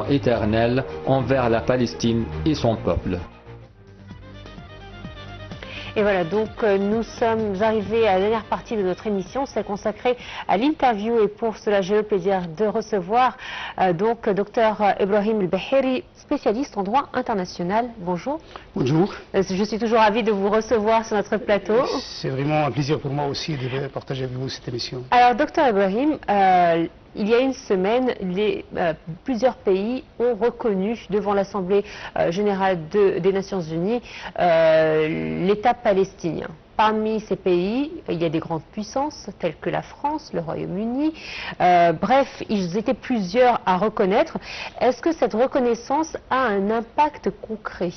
condamnation éternelle envers la Palestine et son peuple. Et voilà, donc nous sommes arrivés à la dernière partie de notre émission, c'est consacrée à l'interview et pour cela j'ai le plaisir de recevoir donc Dr Ibrahim El-Beheri, spécialiste en droit international. Bonjour. Bonjour. Je suis toujours ravie de vous recevoir sur notre plateau. C'est vraiment un plaisir pour moi aussi de partager avec vous cette émission. Alors Dr Ibrahim, il y a une semaine, plusieurs pays ont reconnu devant l'Assemblée générale des Nations Unies l'État palestinien. Parmi ces pays, il y a des grandes puissances telles que la France, le Royaume-Uni. Bref, ils étaient plusieurs à reconnaître. Est-ce que cette reconnaissance a un impact concret?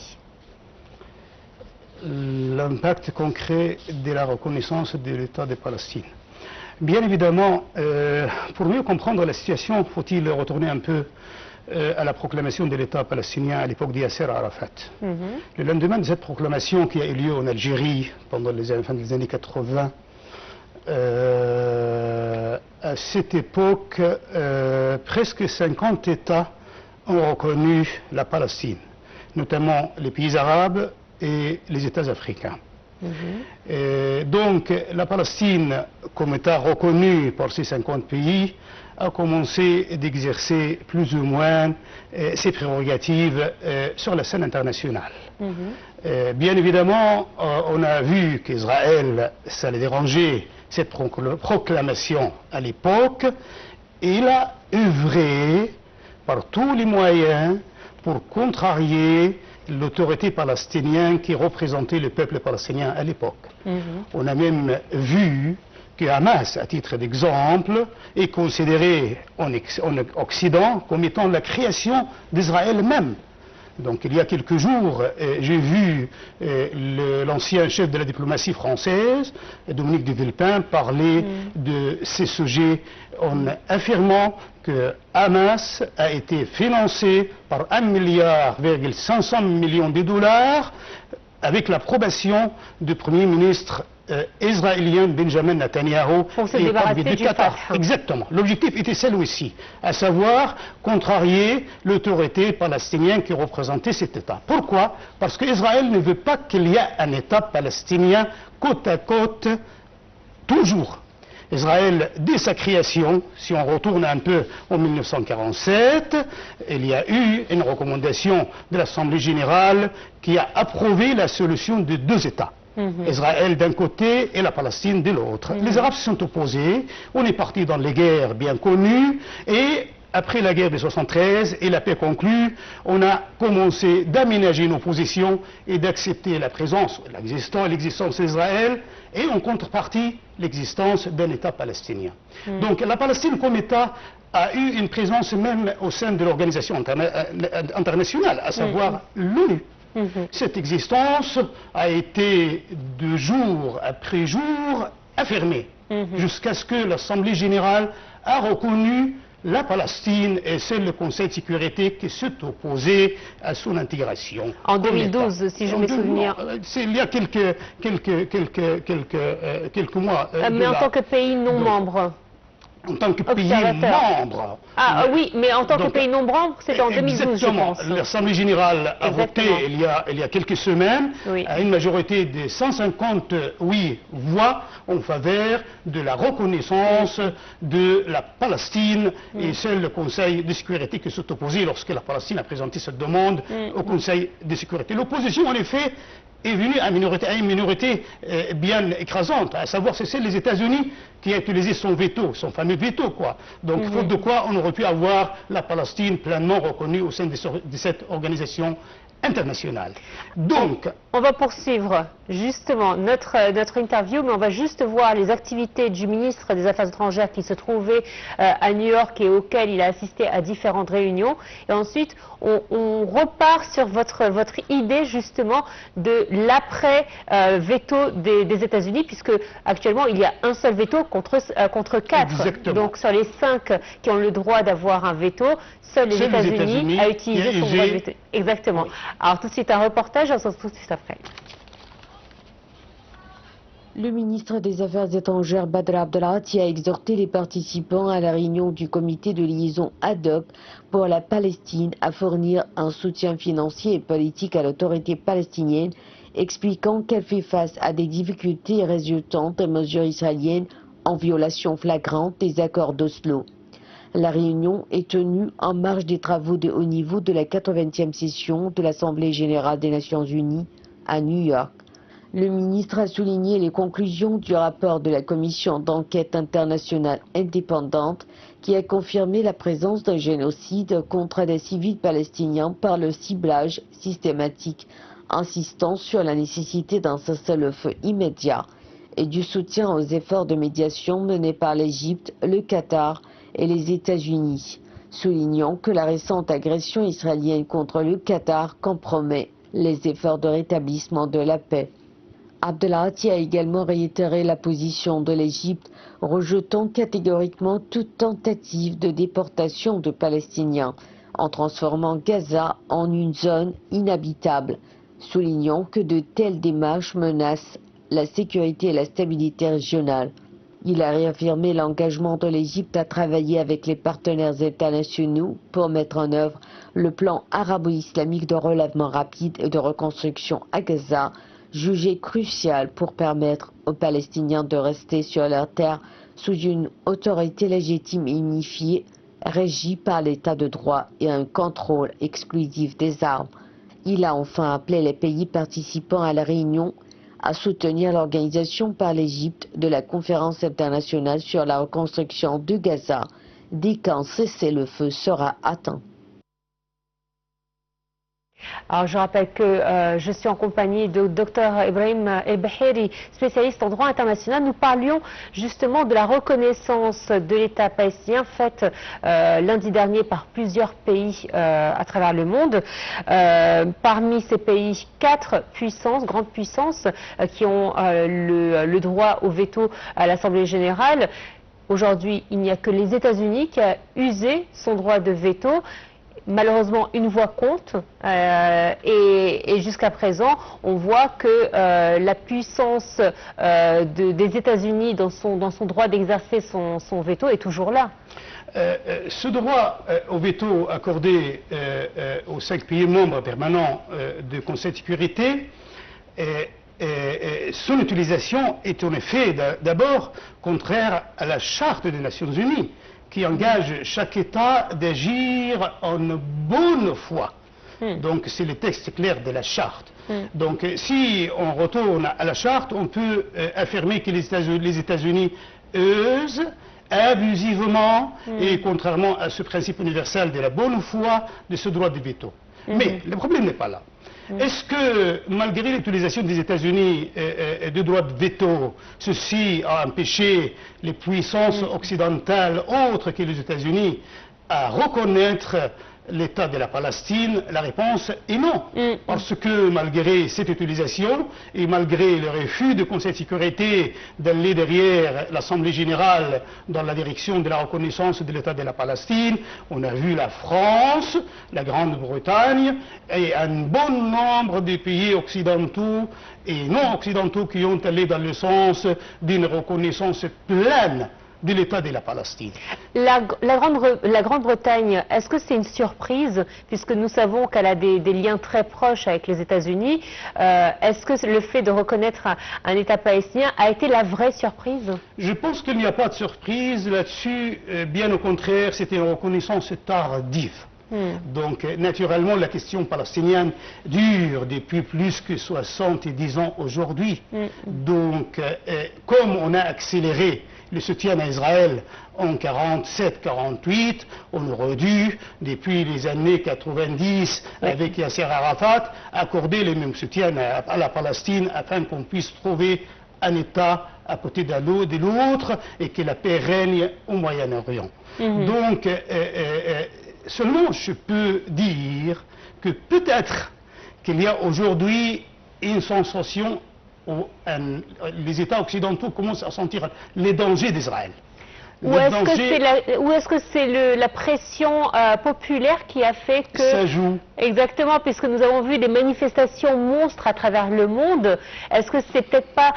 L'impact concret de la reconnaissance de l'État de Palestine. Bien évidemment, pour mieux comprendre la situation, faut-il retourner un peu à la proclamation de l'État palestinien à l'époque de Yasser Arafat. Le lendemain de cette proclamation qui a eu lieu en Algérie pendant les années 80, à cette époque, presque 50 États ont reconnu la Palestine, notamment les pays arabes et les États africains. Donc la Palestine, comme État reconnu par ces 50 pays, a commencé d'exercer plus ou moins ses prérogatives sur la scène internationale. Bien évidemment, on a vu qu'Israël, ça les dérangeait, cette proclamation à l'époque, et il a œuvré par tous les moyens pour contrarier l'autorité palestinienne qui représentait le peuple palestinien à l'époque. On a même vu que Hamas, à titre d'exemple, est considéré en Occident comme étant la création d'Israël même. Donc il y a quelques jours, j'ai vu l'ancien chef de la diplomatie française, Dominique de Villepin, parler de ces sujets en affirmant que Hamas a été financé par 1,5 milliard de dollars avec l'approbation du Premier ministre israélien Benjamin Netanyahu pour se débarrasser du Qatar. Exactement. L'objectif était celui-ci, à savoir contrarier l'autorité palestinienne qui représentait cet État. Pourquoi? Parce qu'Israël ne veut pas qu'il y ait un État palestinien côte à côte, toujours. Israël, dès sa création, si on retourne un peu en 1947, il y a eu une recommandation de l'Assemblée générale qui a approuvé la solution de deux États. Israël d'un côté et la Palestine de l'autre. Les Arabes se sont opposés, on est parti dans les guerres bien connues, et après la guerre de 73 et la paix conclue, on a commencé d'aménager nos positions et d'accepter la présence, l'existence d'Israël, et en contrepartie, l'existence d'un État palestinien. Donc la Palestine comme État a eu une présence même au sein de l'organisation internationale, à savoir l'ONU. Cette existence a été de jour après jour affirmée, jusqu'à ce que l'Assemblée générale a reconnu la Palestine et c'est le Conseil de sécurité qui s'est opposé à son intégration. En 2012, si je me souviens. Il y a quelques mois. Mais en tant que pays non membre. En tant que pays membre. Ah oui, mais en tant que pays non membre, c'était en 2012, je pense. L'Assemblée générale a voté il y a quelques semaines à une majorité de 158 voix en faveur de la reconnaissance de la Palestine et c'est le Conseil de sécurité qui s'est opposé lorsque la Palestine a présenté cette demande au Conseil de sécurité. L'opposition, en effet, est venue à une minorité bien écrasante, à savoir c'est les États-Unis qui a utilisé son veto, son fameux veto, quoi. Donc, faute de quoi on aurait pu avoir la Palestine pleinement reconnue au sein de cette organisation internationale. Donc, on va poursuivre justement notre interview, mais on va juste voir les activités du ministre des Affaires étrangères qui se trouvait à New York et auquel il a assisté à différentes réunions. Et ensuite, on repart sur votre idée justement de l'après-veto des États-Unis, puisque actuellement il y a un seul veto contre 4. Exactement. Donc sur les 5 qui ont le droit d'avoir un veto, seuls les États-Unis ont utilisé son droit de veto. Exactement. Oui. Alors tout de suite un reportage, on se retrouve tout de suite après. Le ministre des Affaires étrangères Badr Abdelghati a exhorté les participants à la réunion du comité de liaison ad hoc pour la Palestine à fournir un soutien financier et politique à l'autorité palestinienne, expliquant qu'elle fait face à des difficultés résultant des mesures israéliennes en violation flagrante des accords d'Oslo. La réunion est tenue en marge des travaux de haut niveau de la 80e session de l'Assemblée générale des Nations unies à New York. Le ministre a souligné les conclusions du rapport de la commission d'enquête internationale indépendante qui a confirmé la présence d'un génocide contre des civils palestiniens par le ciblage systématique, insistant sur la nécessité d'un cessez-le-feu immédiat et du soutien aux efforts de médiation menés par l'Égypte, le Qatar et les États-Unis, soulignant que la récente agression israélienne contre le Qatar compromet les efforts de rétablissement de la paix. Abdelghati a également réitéré la position de l'Égypte, rejetant catégoriquement toute tentative de déportation de Palestiniens, en transformant Gaza en une zone inhabitable, soulignant que de telles démarches menacent la sécurité et la stabilité régionale. Il a réaffirmé l'engagement de l'Égypte à travailler avec les partenaires internationaux pour mettre en œuvre le plan arabo-islamique de relèvement rapide et de reconstruction à Gaza, jugé crucial pour permettre aux Palestiniens de rester sur leur terre sous une autorité légitime et unifiée, régie par l'état de droit et un contrôle exclusif des armes. Il a enfin appelé les pays participants à la réunion à soutenir l'organisation par l'Égypte de la conférence internationale sur la reconstruction de Gaza dès qu'un cessez-le-feu sera atteint. Alors je rappelle que je suis en compagnie de Dr Ibrahim El-Baheri, spécialiste en droit international. Nous parlions justement de la reconnaissance de l'État palestinien faite lundi dernier par plusieurs pays à travers le monde. Parmi ces pays, 4 puissances, grandes puissances, qui ont le droit au veto à l'Assemblée générale. Aujourd'hui, il n'y a que les États-Unis qui a usé son droit de veto. Malheureusement, une voix compte et jusqu'à présent, on voit que la puissance des États-Unis dans son droit d'exercer son veto est toujours là. Ce droit au veto accordé aux 5 pays membres permanents du Conseil de sécurité, son utilisation est en effet d'abord contraire à la Charte des Nations Unies, qui engage chaque État d'agir en bonne foi. Donc c'est le texte clair de la Charte. Donc si on retourne à la Charte, on peut affirmer que les États-Unis usent abusivement et contrairement à ce principe universel de la bonne foi de ce droit de veto. Mais le problème n'est pas là. Est-ce que, malgré l'utilisation des États-Unis de droit de veto, ceci a empêché les puissances occidentales autres que les États-Unis à reconnaître l'État de la Palestine? La réponse est non. Parce que malgré cette utilisation et malgré le refus du Conseil de sécurité d'aller derrière l'Assemblée générale dans la direction de la reconnaissance de l'État de la Palestine, on a vu la France, la Grande-Bretagne et un bon nombre de pays occidentaux et non occidentaux qui ont allé dans le sens d'une reconnaissance pleine de l'État de la Palestine. La Grande-Bretagne, est-ce que c'est une surprise, puisque nous savons qu'elle a des liens très proches avec les États-Unis? Est-ce que le fait de reconnaître un État palestinien a été la vraie surprise? Je pense qu'il n'y a pas de surprise là-dessus, bien au contraire, c'était une reconnaissance tardive. Donc, naturellement, la question palestinienne dure depuis plus que 70 ans aujourd'hui. Donc, comme on a accéléré le soutien à Israël en 47-48, on aurait dû, depuis les années 90, avec Yasser Arafat, accorder le même soutien à la Palestine afin qu'on puisse trouver un État à côté de l'autre et que la paix règne au Moyen-Orient. Donc, seulement je peux dire que peut-être qu'il y a aujourd'hui une sensation où les États occidentaux commencent à sentir les dangers d'Israël. Ou est-ce que c'est la pression populaire qui a fait que... Ça joue. Exactement, puisque nous avons vu des manifestations monstres à travers le monde. Est-ce que c'est peut-être pas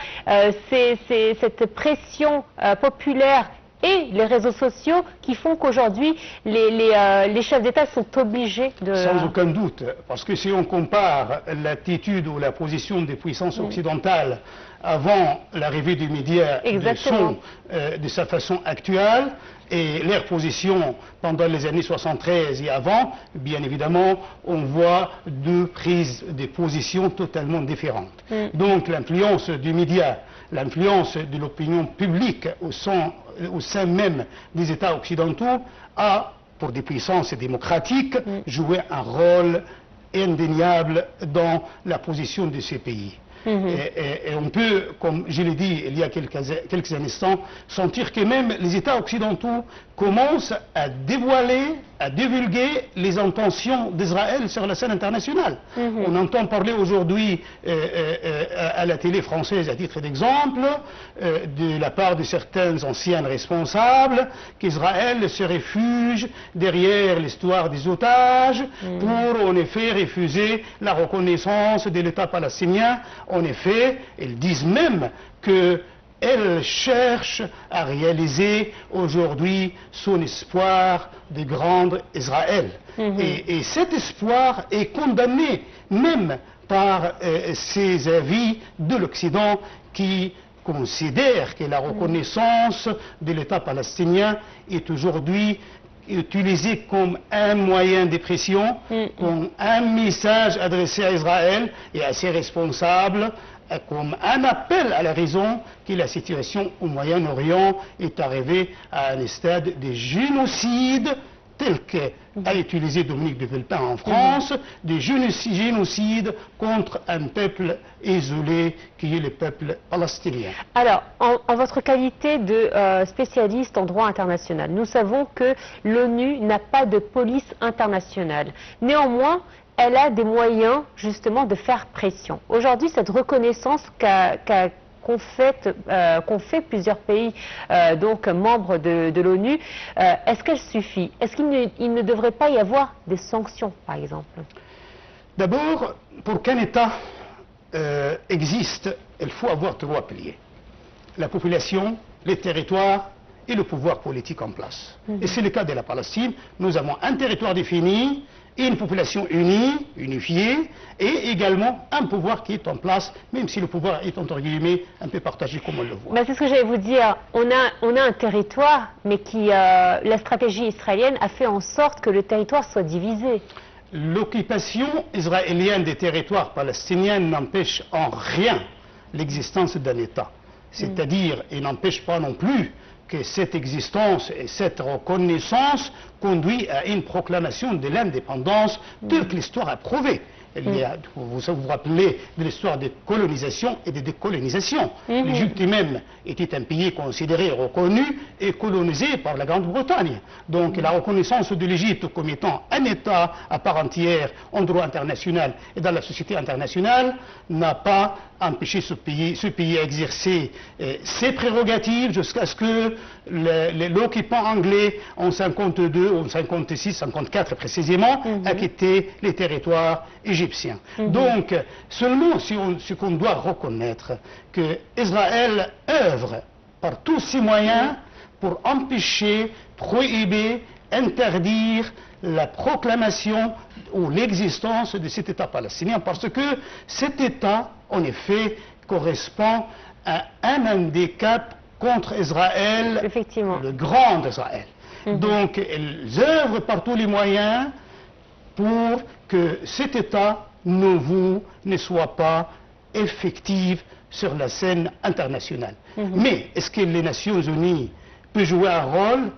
cette pression populaire et les réseaux sociaux qui font qu'aujourd'hui les chefs d'État sont obligés de... Sans aucun doute, parce que si on compare l'attitude ou la position des puissances occidentales avant l'arrivée des médias de sa façon actuelle et leur position pendant les années 73 et avant, bien évidemment, on voit deux prises de positions totalement différentes. Donc l'influence des médias, l'influence de l'opinion publique au sein même des États occidentaux a, pour des puissances démocratiques, joué un rôle indéniable dans la position de ces pays. Et on peut, comme je l'ai dit il y a quelques instants, sentir que même les États occidentaux commencent à dévoiler, à divulguer les intentions d'Israël sur la scène internationale. On entend parler aujourd'hui à la télé française, à titre d'exemple, de la part de certains anciens responsables, qu'Israël se réfugie derrière l'histoire des otages pour en effet refuser la reconnaissance de l'État palestinien. En effet, ils disent même qu'elle cherche à réaliser aujourd'hui son espoir de grande Israël. Et cet espoir est condamné même par ces avis de l'Occident qui considèrent que la reconnaissance de l'État palestinien est aujourd'hui utilisé comme un moyen de pression, comme un message adressé à Israël et à ses responsables, comme un appel à la raison que la situation au Moyen-Orient est arrivée à un stade de génocide tel qu'a utilisé Dominique de Villepin en France, des génocides contre un peuple isolé qui est le peuple palestinien. Alors, en votre qualité de spécialiste en droit international, nous savons que l'ONU n'a pas de police internationale. Néanmoins, elle a des moyens justement de faire pression. Aujourd'hui, cette reconnaissance qu'ont fait plusieurs pays donc membres de l'ONU, est-ce qu'elle suffit? Est-ce qu'il ne devrait pas y avoir des sanctions, par exemple? D'abord, pour qu'un État existe, il faut avoir trois piliers. La population, les territoires et le pouvoir politique en place. Et c'est le cas de la Palestine. Nous avons un territoire défini, et une population unie, unifiée, et également un pouvoir qui est en place, même si le pouvoir est entre guillemets un peu partagé comme on le voit. C'est ce que j'allais vous dire. On a un territoire, mais la stratégie israélienne a fait en sorte que le territoire soit divisé. L'occupation israélienne des territoires palestiniens n'empêche en rien l'existence d'un État. C'est-à-dire, il n'empêche pas non plus que cette existence et cette reconnaissance conduit à une proclamation de l'indépendance telle que l'histoire a prouvé. Vous vous rappelez de l'histoire de colonisation et de décolonisation. L'Égypte même était un pays considéré, reconnu et colonisé par la Grande-Bretagne. Donc la reconnaissance de l'Égypte comme étant un État à part entière en droit international et dans la société internationale n'a pas empêché ce pays à exercer ses prérogatives jusqu'à ce que l'occupant anglais en 52, ou 56, 54 précisément, a quitté les territoires égyptiens. Donc, seulement ce qu'on doit reconnaître, que Israël œuvre par tous ses moyens pour empêcher, prohiber, interdire la proclamation ou l'existence de cet État palestinien, parce que cet État, en effet, correspond à un handicap contre Israël, le grand Israël. Donc, ils œuvrent par tous les moyens pour que cet État ne soit pas effectif sur la scène internationale. Mais est-ce que les Nations Unies peuvent jouer un rôle?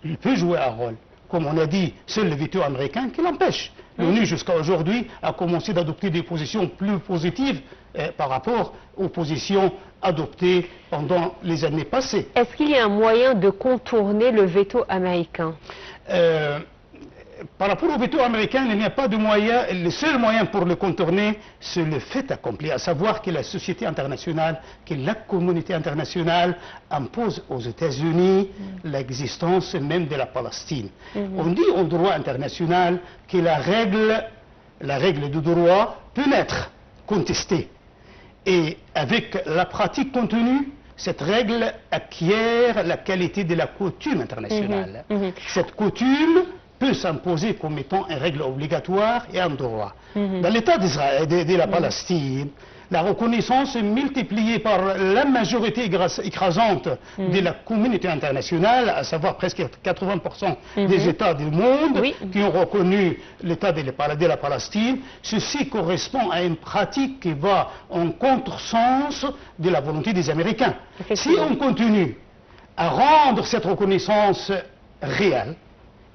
Il peut jouer un rôle. Comme on a dit, seul le veto américain qui l'empêche. L'ONU, jusqu'à aujourd'hui, a commencé d'adopter des positions plus positives par rapport aux positions adoptées pendant les années passées. Est-ce qu'il y a un moyen de contourner le veto américain? par rapport au veto américain, il n'y a pas de moyen, le seul moyen pour le contourner, c'est le fait accompli, à savoir que la société internationale, que la communauté internationale impose aux États-Unis l'existence même de la Palestine. On dit au droit international que la règle du droit peut être contestée. Et avec la pratique contenue, cette règle acquiert la qualité de la coutume internationale. Cette coutume peut s'imposer comme étant une règle obligatoire et un droit. Dans l'État d'Israël, de la Palestine, la reconnaissance est multipliée par la majorité écrasante de la communauté internationale, à savoir presque 80% des États du monde qui ont reconnu l'État de la Palestine. Ceci correspond à une pratique qui va en contresens de la volonté des Américains. Si on continue à rendre cette reconnaissance réelle,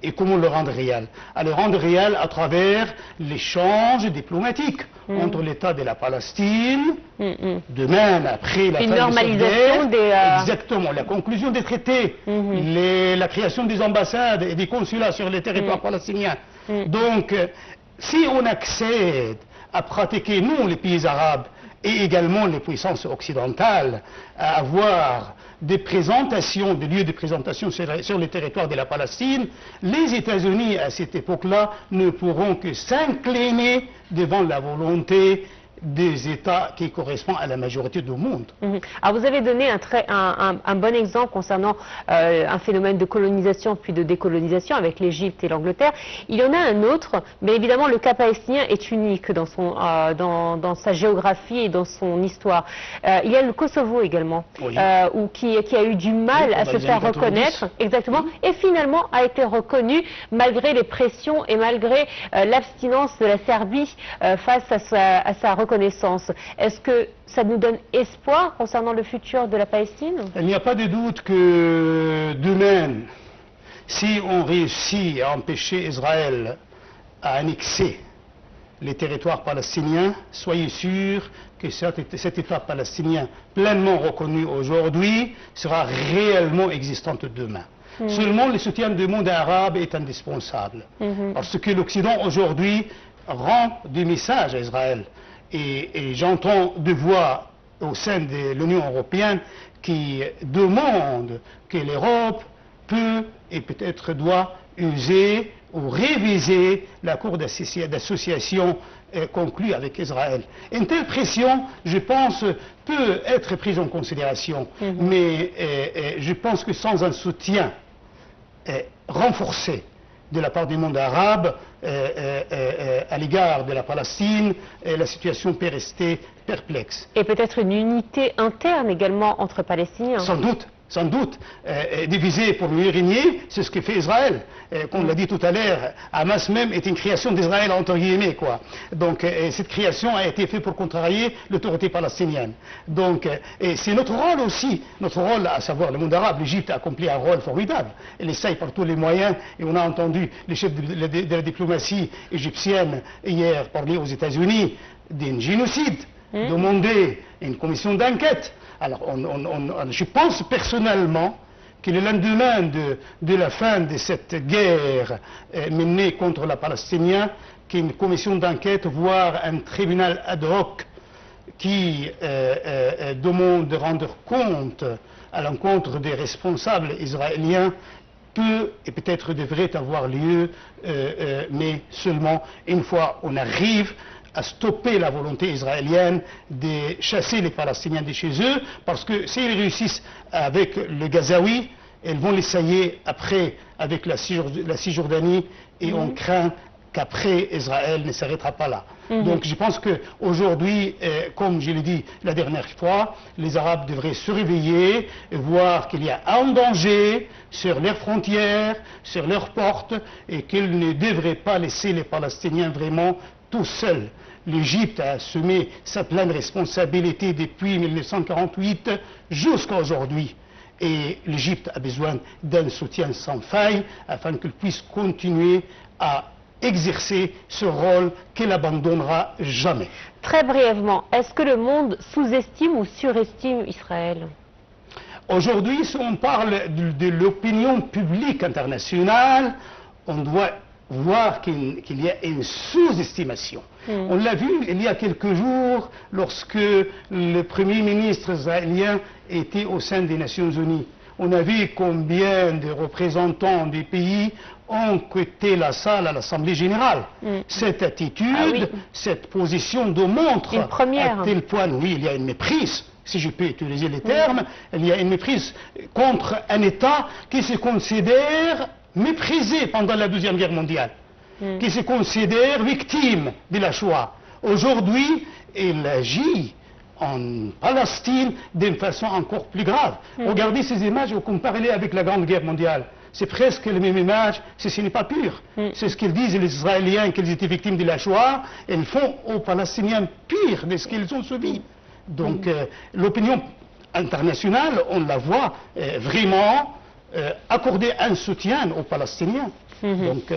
et comment le rendre réel? À le rendre réel à travers l'échange diplomatique entre l'État de la Palestine, de même après la fin de cette guerre, exactement, la conclusion des traités, la création des ambassades et des consulats sur les territoires palestiniens. Donc, si on accède à pratiquer, nous, les pays arabes, et également les puissances occidentales, à avoir des présentations, des lieux de présentation sur le territoire de la Palestine, les États-Unis, à cette époque-là, ne pourront que s'incliner devant la volonté des États qui correspondent à la majorité du monde. Alors vous avez donné un bon exemple concernant un phénomène de colonisation puis de décolonisation avec l'Égypte et l'Angleterre. Il y en a un autre, mais évidemment le cas palestinien est unique dans sa géographie et dans son histoire. Il y a le Kosovo également, qui a eu du mal à se faire reconnaître, exactement, et finalement a été reconnu malgré les pressions et malgré l'abstinence de la Serbie face à sa reconnaissance. Est-ce que ça nous donne espoir concernant le futur de la Palestine? Il n'y a pas de doute que demain, si on réussit à empêcher Israël à annexer les territoires palestiniens, soyez sûrs que cet État palestinien pleinement reconnu aujourd'hui sera réellement existant demain. Seulement le soutien du monde arabe est indispensable, parce que l'Occident aujourd'hui rend des messages à Israël. Et j'entends des voix au sein de l'Union européenne qui demandent que l'Europe peut et peut-être doit user ou réviser l'accord d'association conclu avec Israël. Une telle pression, je pense, peut être prise en considération, mais je pense que sans un soutien renforcé de la part du monde arabe à l'égard de la Palestine, la situation peut rester perplexe. Et peut-être une unité interne également entre Palestiniens. Sans doute. Sans doute, diviser pour mieux régner, c'est ce que fait Israël. Comme on l'a dit tout à l'heure, Hamas même est une création d'Israël entre guillemets, quoi. Donc cette création a été faite pour contrarier l'autorité palestinienne. Donc c'est notre rôle aussi, notre rôle, à savoir le monde arabe. L'Égypte a accompli un rôle formidable. Elle essaye par tous les moyens, et on a entendu les chefs de la diplomatie égyptienne hier parler aux États-Unis d'un génocide, demander une commission d'enquête. Alors, je pense personnellement que le lendemain de la fin de cette guerre menée contre les Palestiniens, qu'une commission d'enquête, voire un tribunal ad hoc qui demande de rendre compte à l'encontre des responsables israéliens peut et peut-être devrait avoir lieu, mais seulement une fois on arrive à stopper la volonté israélienne de chasser les Palestiniens de chez eux, parce que s'ils réussissent avec le Gazaoui, ils vont l'essayer après avec la Cisjordanie, et on craint qu'après Israël ne s'arrêtera pas là. Donc je pense qu'aujourd'hui, comme je l'ai dit la dernière fois, les Arabes devraient se réveiller et voir qu'il y a un danger sur leurs frontières, sur leurs portes, et qu'ils ne devraient pas laisser les Palestiniens vraiment tout seuls. L'Égypte a assumé sa pleine responsabilité depuis 1948 jusqu'à aujourd'hui. Et l'Égypte a besoin d'un soutien sans faille afin qu'elle puisse continuer à exercer ce rôle qu'elle n'abandonnera jamais. Très brièvement, est-ce que le monde sous-estime ou surestime Israël? Aujourd'hui, si on parle de l'opinion publique internationale, on doit voir qu'il y a une sous-estimation. On l'a vu il y a quelques jours lorsque le Premier ministre israélien était au sein des Nations Unies. On a vu combien de représentants des pays ont quitté la salle à l'Assemblée générale. Cette attitude, cette position démontre à tel point, oui, il y a une méprise, si je peux utiliser les termes, il y a une méprise contre un État qui se considère méprisé pendant la Deuxième Guerre mondiale, qui se considère victime de la Shoah. Aujourd'hui, il agit en Palestine d'une façon encore plus grave. Regardez ces images et comparez-les avec la Grande Guerre mondiale. C'est presque les mêmes images, si ce n'est pas pur. C'est ce qu'ils disent les Israéliens qu'ils étaient victimes de la Shoah, et ils font aux Palestiniens pire de ce qu'ils ont subi. Donc l'opinion internationale, on la voit vraiment accorder un soutien aux Palestiniens. Donc,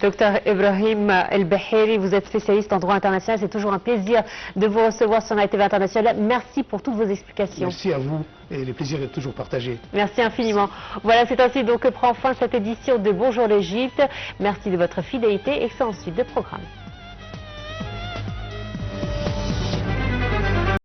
Docteur Ibrahim El-Beheiri, vous êtes spécialiste en droit international. C'est toujours un plaisir de vous recevoir sur NITV International. Merci pour toutes vos explications. Merci à vous et le plaisir est toujours partagé. Merci infiniment. Voilà, c'est ainsi donc que prend fin cette édition de Bonjour l'Égypte. Merci de votre fidélité. Excellente suite de programme.